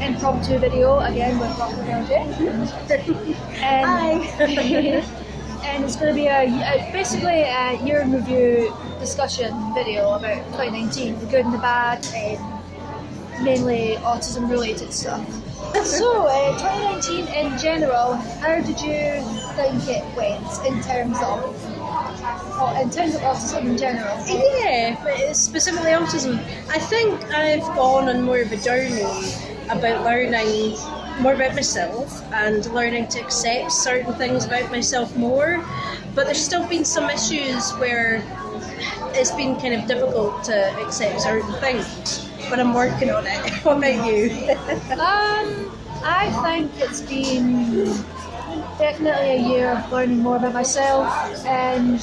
impromptu video again with RockerGirlJay. And it's going to be basically a year in review discussion video about 2019, the good and the bad, mainly autism related stuff. So 2019 in general, how did you think it went in terms of autism in general? Yeah, but specifically autism. I think I've gone on more of a journey about learning more about myself and learning to accept certain things about myself more. But there's still been some issues where it's been kind of difficult to accept certain things. But I'm working on it. What about you? I think it's been definitely a year of learning more about myself, and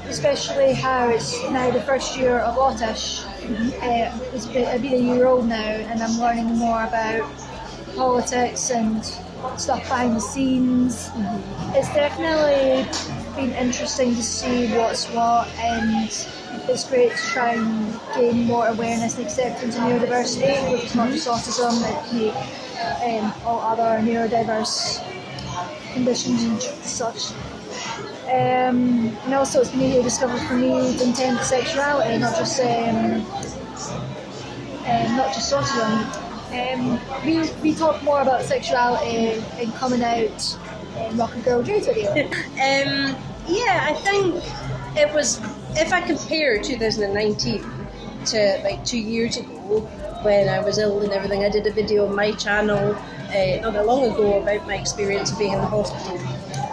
especially how it's now the first year of Aut-Ish. It's been a year old now, and I'm learning more about politics and stuff behind the scenes. It's definitely been interesting to see what's what, and it's great to try and gain more awareness and acceptance of neurodiversity, which is not just autism, it can be all other neurodiverse conditions and such. And also it's been a year discovered for me the intent of sexuality, not just autism. We talk more about sexuality and coming out in RockerGirlJay's video. Yeah, I think it was, if I compare 2019 to like 2 years ago when I was ill and everything, I did a video on my channel not that long ago about my experience of being in the hospital.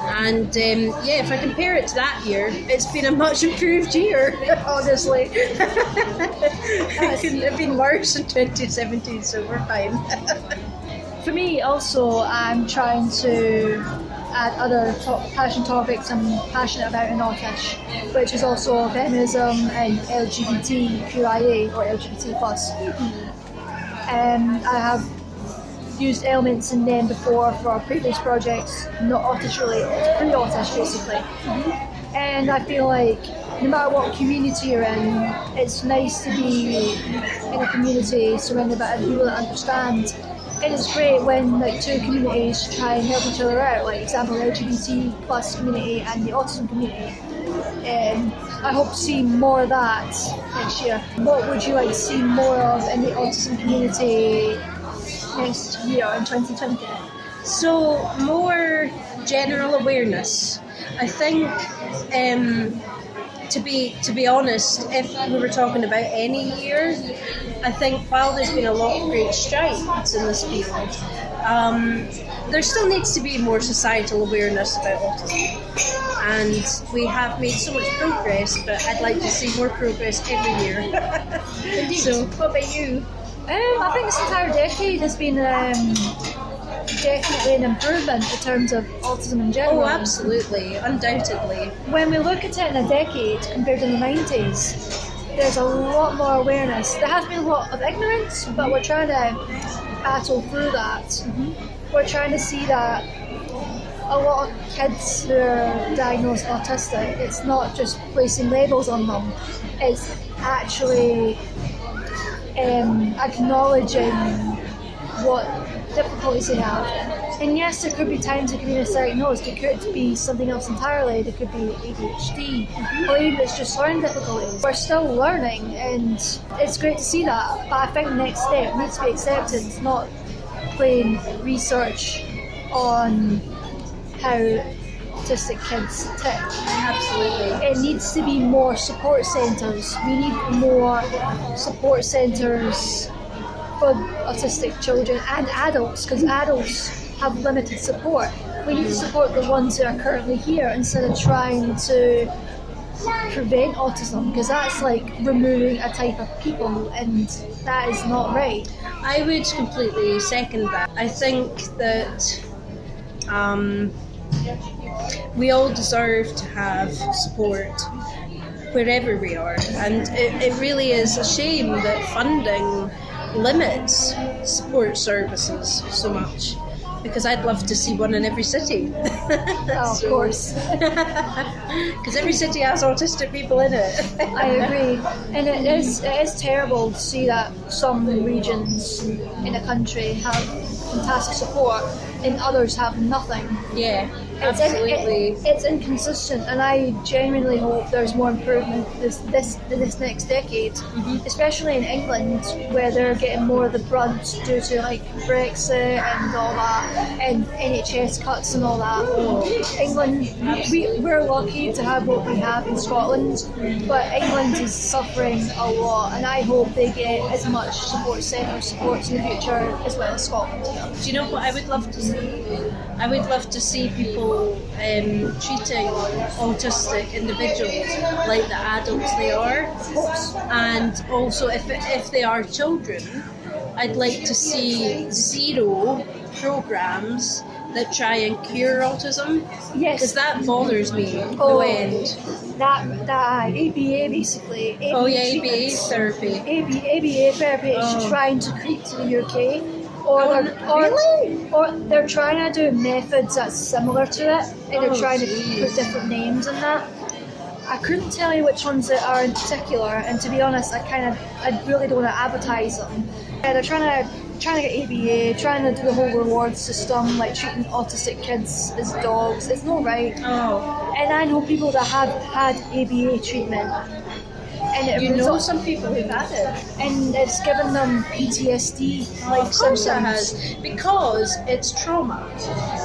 And if I compare it to that year, it's been a much improved year, honestly. It couldn't have been worse in 2017, so we're fine. For me also, I'm trying to add other passion topics I'm passionate about in Aut-Ish, which is also feminism and LGBTQIA or LGBT+. I have used elements in them before for our previous projects, not Aut-Ish related, pre-Aut-Ish basically. And I feel like no matter what community you're in, it's nice to be in a community surrounded by people that understand. And it's great when like two communities try and help each other out, like example the LGBT plus community and the autism community. I hope to see more of that next year. What would you like to see more of in the autism community next year in 2020? So more general awareness. I think to be honest, if we were talking about any year, I think while there's been a lot of great strides in this field, there still needs to be more societal awareness about autism. And we have made so much progress, but I'd like to see more progress every year. Indeed. So, what about you? I think this entire decade has been definitely an improvement in terms of autism in general. Oh, absolutely, undoubtedly. When we look at it in a decade compared to the 90s, there's a lot more awareness. There has been a lot of ignorance, but we're trying to battle through that. We're trying to see that a lot of kids who are diagnosed autistic, it's not just placing labels on them, it's actually acknowledging what difficulties they have. And yes, there could be times it could be misdiagnosed, it could be something else entirely, there could be ADHD, or even it's just learning difficulties. We're still learning, and it's great to see that, but I think the next step needs to be acceptance, not plain research on how autistic kids tick. Absolutely. It needs to be more support centres. We need more support centres for autistic children and adults, because adults have limited support. We need to support the ones that are currently here instead of trying to prevent autism, because that's like removing a type of people, and that is not right. I would completely second that. I think that we all deserve to have support wherever we are, and it really is a shame that funding limits support services so much. because I'd love to see one in every city. Oh, of course. Because every city has autistic people in it. I agree, and it is terrible to see that some regions in a country have fantastic support and others have nothing. Yeah, It's absolutely. it's inconsistent, and I genuinely hope there's more improvement this next decade, especially in England, where they're getting more of the brunt due to like Brexit and all that, and NHS cuts and all that. England, we're lucky to have what we have in Scotland, but England is suffering a lot, and I hope they get as much support supports in the future as well as Scotland. Do you know what I would love to see? I would love to see people treating autistic individuals like the adults they are. Of course. And also, if they are children, I'd like to see zero programs that try and cure autism. Yes. Because that bothers me, no end. That ABA basically. ABA treatments. therapy. ABA therapy is trying to creep to the UK. Really? Or they're trying to do methods that's similar to it, and they're trying to put different names in that. I couldn't tell you which ones that are in particular, and to be honest, I really don't want to advertise them. They're trying to get ABA, trying to do the whole reward system, like treating autistic kids as dogs. It's not right. Oh. And I know people that have had ABA treatment. And it know some people who've had it. And it's given them PTSD like Of course it symptoms. has, because it's trauma.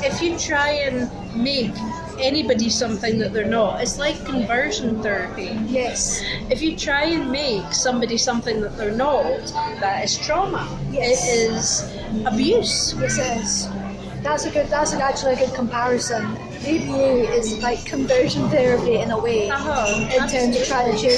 If you try and make anybody something that they're not, it's like conversion therapy. Yes. If you try and make somebody something that they're not, that is trauma. Yes. It is abuse. Yes, it is. That's actually a good comparison. ABA is like conversion therapy in a way, in terms of trying to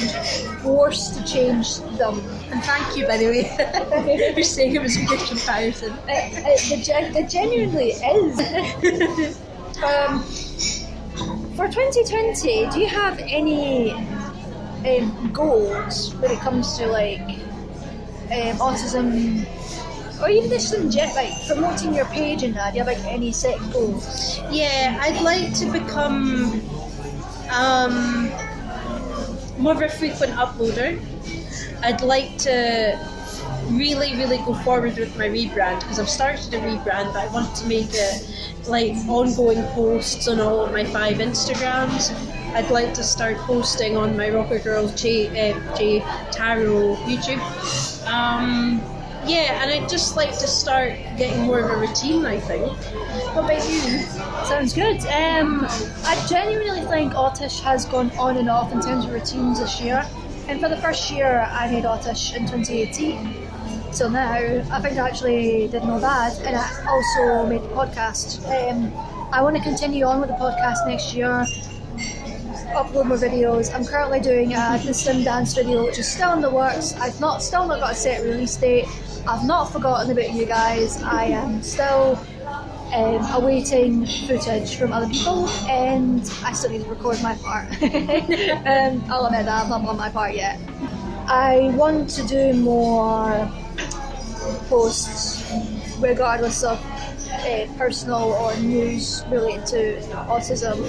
force to change them. And thank you, by the way, for saying it was a good comparison. It genuinely is. For 2020, do you have any goals when it comes to like autism? Or even just in like promoting your page and that, do you have like any set goals? Yeah, I'd like to become more of a frequent uploader. I'd like to really go forward with my rebrand, because I've started a rebrand, but I want to make it like ongoing posts on all of my 5 Instagrams. I'd like to start posting on my RockerGirlJay Tarot YouTube. Yeah, and I'd just like to start getting more of a routine, I think. What about you? Sounds good. I genuinely think Aut-Ish has gone on and off in terms of routines this year. And for the first year I made Aut-Ish in 2018. Till now, I think I actually did no bad. And I also made the podcast. I want to continue on with the podcast next year. Upload more videos. I'm currently doing the Sim Dance video, which is still in the works. I've still not got a set release date. I've not forgotten about you guys. I am still awaiting footage from other people, and I still need to record my part. I'll admit that I've not done my part yet. I want to do more posts, regardless of personal or news related to autism.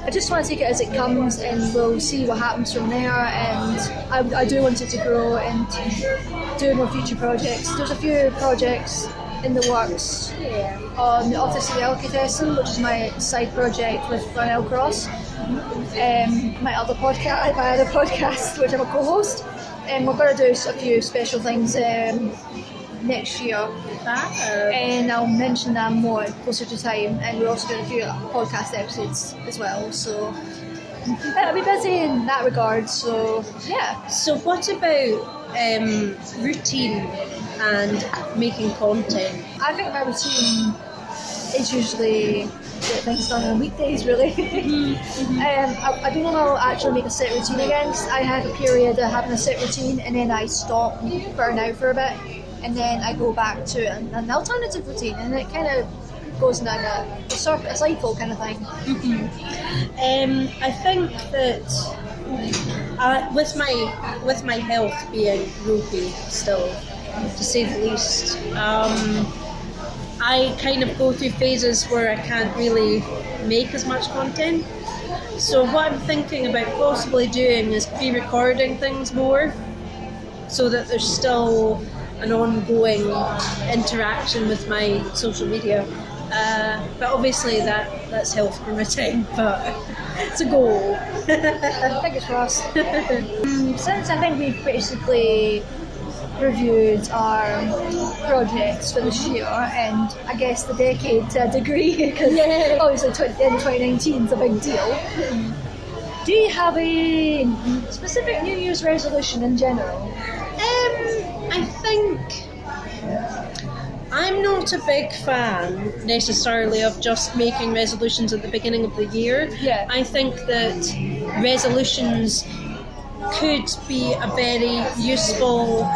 I just want to take it as it comes, and we'll see what happens from there. And I do want it to grow and do more future projects. There's a few projects in the works on the Autistic Delicatessen, which is my side project with Ronell Cross. My other podcast, which I'm a co-host. And we're going to do a few special things next year. And I'll mention that more closer to time, and we're also doing a few podcast episodes as well, so I'll be busy in that regard. So yeah. So what about routine and making content? I think my routine is usually get things done on weekdays, really. I don't know if I'll actually make a set routine again, because I had a period of having a set routine and then I stopped, burn out for a bit, and then I go back to an alternative routine, and it kind of goes down a cycle kind of thing. I think that with my health being ropey still, to say the least, I kind of go through phases where I can't really make as much content. So what I'm thinking about possibly doing is pre-recording things more, so that there's still an ongoing interaction with my social media. But obviously that's health permitting, but it's a goal. Fingers crossed. Since I think we've basically reviewed our projects for this year and I guess the decade to a degree, because obviously the end of 2019 is a big deal. Do you have a specific New Year's resolution in general? I think I'm not a big fan necessarily of just making resolutions at the beginning of the year. Yeah. I think that resolutions could be a very useful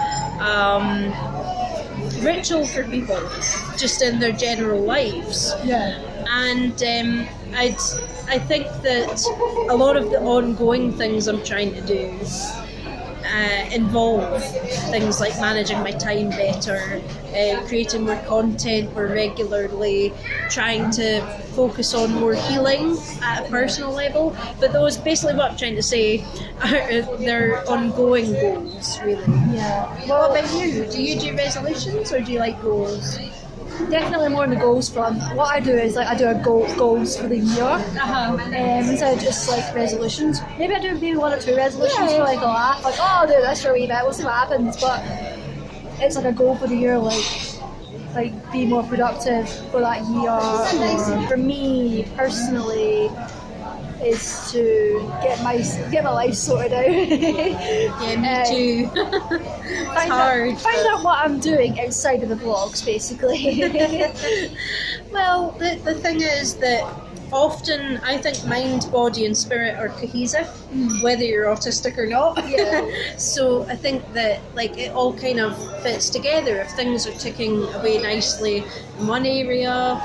ritual for people just in their general lives. Yeah. And I think that a lot of the ongoing things I'm trying to do involve things like managing my time better, creating more content more regularly, trying to focus on more healing at a personal level. But those, basically what I'm trying to say, they're ongoing goals, really. Yeah. What about you? Do you do resolutions or do you like goals? Definitely more on the goals front. What I do is I do a goals for the year, instead of just like resolutions. Maybe I do maybe 1 or 2 resolutions for like a laugh, like I'll do this for a wee bit, we'll see what happens. But it's like a goal for the year, like be more productive for that year. For me personally, is to get my life sorted out. Yeah, me too. It's find out what I'm doing outside of the vlogs, basically. Well, the thing is that often I think mind, body and spirit are cohesive, whether you're autistic or not. Yeah. So I think that like it all kind of fits together. If things are ticking away nicely in one area,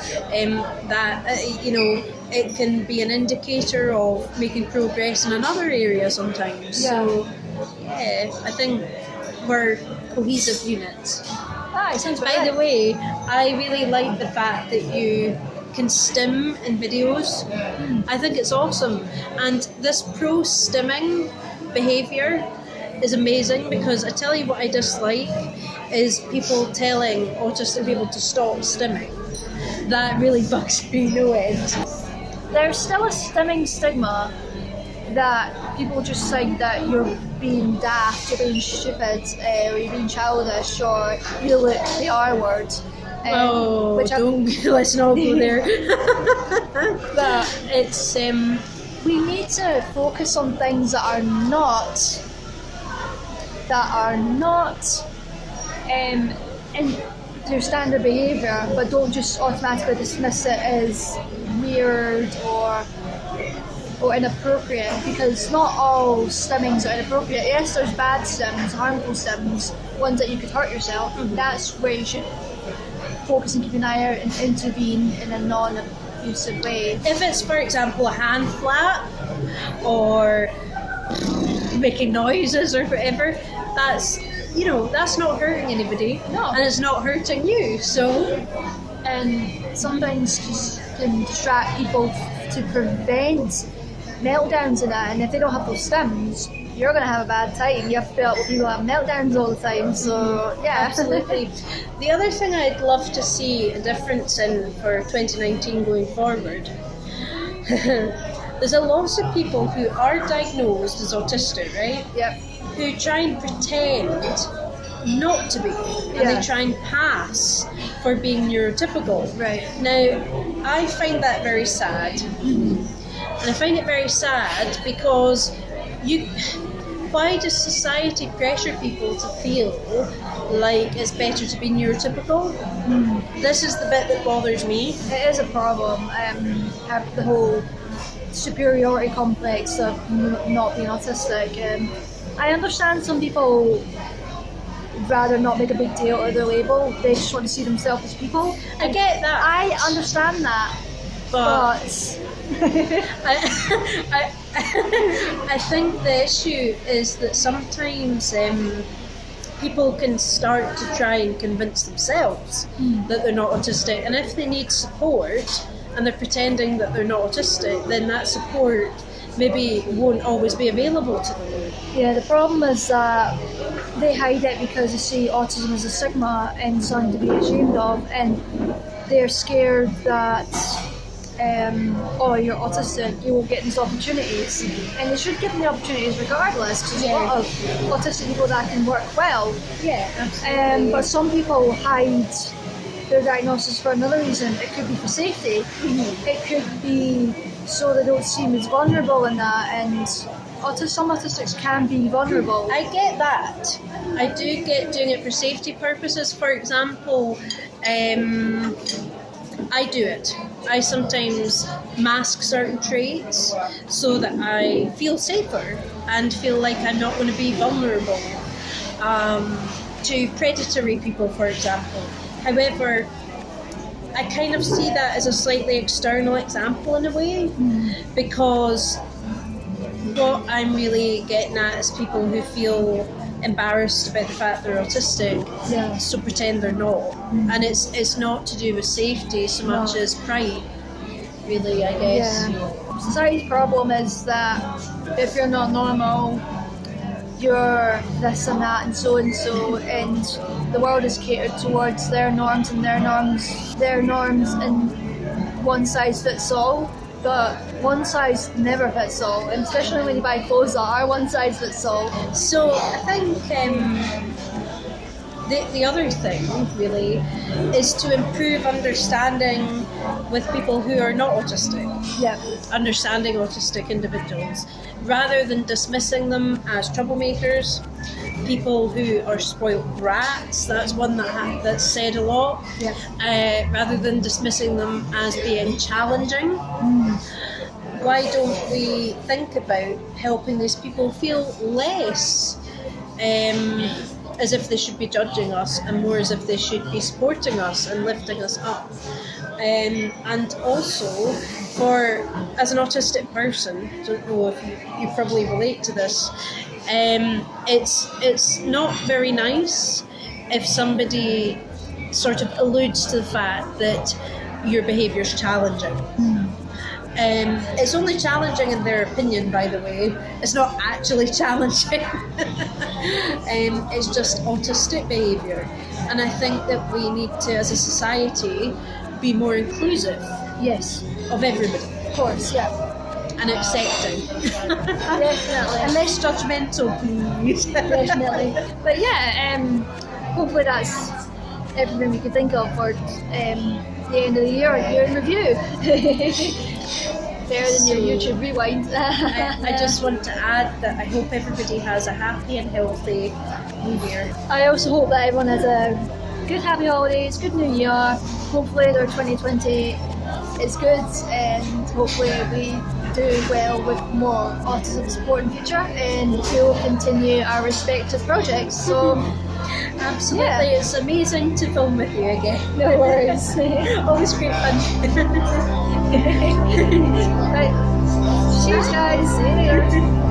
it can be an indicator of making progress in another area sometimes. Yeah. So yeah, I think we're cohesive units. It sounds By the way, I really like the fact that you can stim in videos. I think it's awesome. And this pro-stimming behaviour is amazing, because I tell you what I dislike is people telling autistic people to stop stimming. That really bugs me no end. There's still a stimming stigma that people just think that you're being daft, you're being stupid, or you're being childish, or you look the R word. Let's not go there. But It's we need to focus on things that are not in your standard behaviour, but don't just automatically dismiss it as weird or inappropriate, because not all stimmings are inappropriate. Yes, there's bad stims, harmful stims, ones that you could hurt yourself. That's where you should focus and keep an eye out and intervene in a non-abusive way. if it's, for example, a hand flap or making noises or whatever, that's not hurting anybody. No. And it's not hurting you. So And some things just can distract people to prevent meltdowns and that, and if they don't have those stims, you're going to have a bad time. You have to put up with people have meltdowns all the time, so yeah. absolutely. The other thing I'd love to see a difference in for 2019 going forward, there's a lot of people who are diagnosed as autistic, right? Yep. Who try and pretend not to be, and Yeah. they try and pass for being neurotypical. Right. Now, I find that very sad. And I find it very sad because why does society pressure people to feel like it's better to be neurotypical? This is the bit that bothers me. It is a problem. Have the whole superiority complex of not being autistic. I understand some people would rather not make a big deal of their label. They just want to see themselves as people. I get that. I understand that, but I think the issue is that sometimes people can start to try and convince themselves that they're not autistic. And if they need support and they're pretending that they're not autistic, then that support maybe won't always be available to them. Yeah, the problem is that they hide it because they see autism as a stigma and something to be ashamed of, and they're scared that oh, you're autistic, you won't get these opportunities. And they should give them the opportunities regardless, because there's a lot of autistic people that can work well. Yeah, absolutely. But some people hide their diagnosis for another reason. It could be for safety. It could be so they don't seem as vulnerable in that, and some autistics can be vulnerable. I get that. I do get doing it for safety purposes. For example, I do it. I sometimes mask certain traits so that I feel safer and feel like I'm not going to be vulnerable to predatory people, for example. However, I kind of see that as a slightly external example in a way, because what I'm really getting at is people who feel embarrassed about the fact they're autistic, so pretend they're not. And it's not to do with safety so much as pride, really, I guess. Yeah. Society's problem is that if you're not normal, you're this and that and so, and the world is catered towards their norms and their norms, and one size fits all. But one size never fits all, and especially when you buy clothes that are one size fits all. So I think the other thing really is to improve understanding with people who are not autistic. Yeah. Understanding autistic individuals, rather than dismissing them as troublemakers, people who are spoiled brats. That's one that's said a lot. Yeah. Rather than dismissing them as being challenging. Why don't we think about helping these people feel less as if they should be judging us, and more as if they should be supporting us and lifting us up? And also, as an autistic person, I don't know if you probably relate to this, it's not very nice if somebody sort of alludes to the fact that your behaviour is challenging. It's only challenging in their opinion, by the way. It's not actually challenging. It's just autistic behaviour. And I think that we need to, as a society, be more inclusive. Yes. Of everybody. Of course, yeah. And accepting. Definitely. And less judgmental, please. Definitely. But yeah, hopefully that's everything we could think of for the end of the year in review. Better than your YouTube rewind. I just want to add that I hope everybody has a happy and healthy New Year. I also hope that everyone has a good happy holidays, good New Year. Hopefully their 2020 is good, and hopefully we do well with more autism support in future, and we'll continue our respective projects. So absolutely, yeah. It's amazing to film with you again. No worries. Always great fun. Right. Cheers guys, see you later.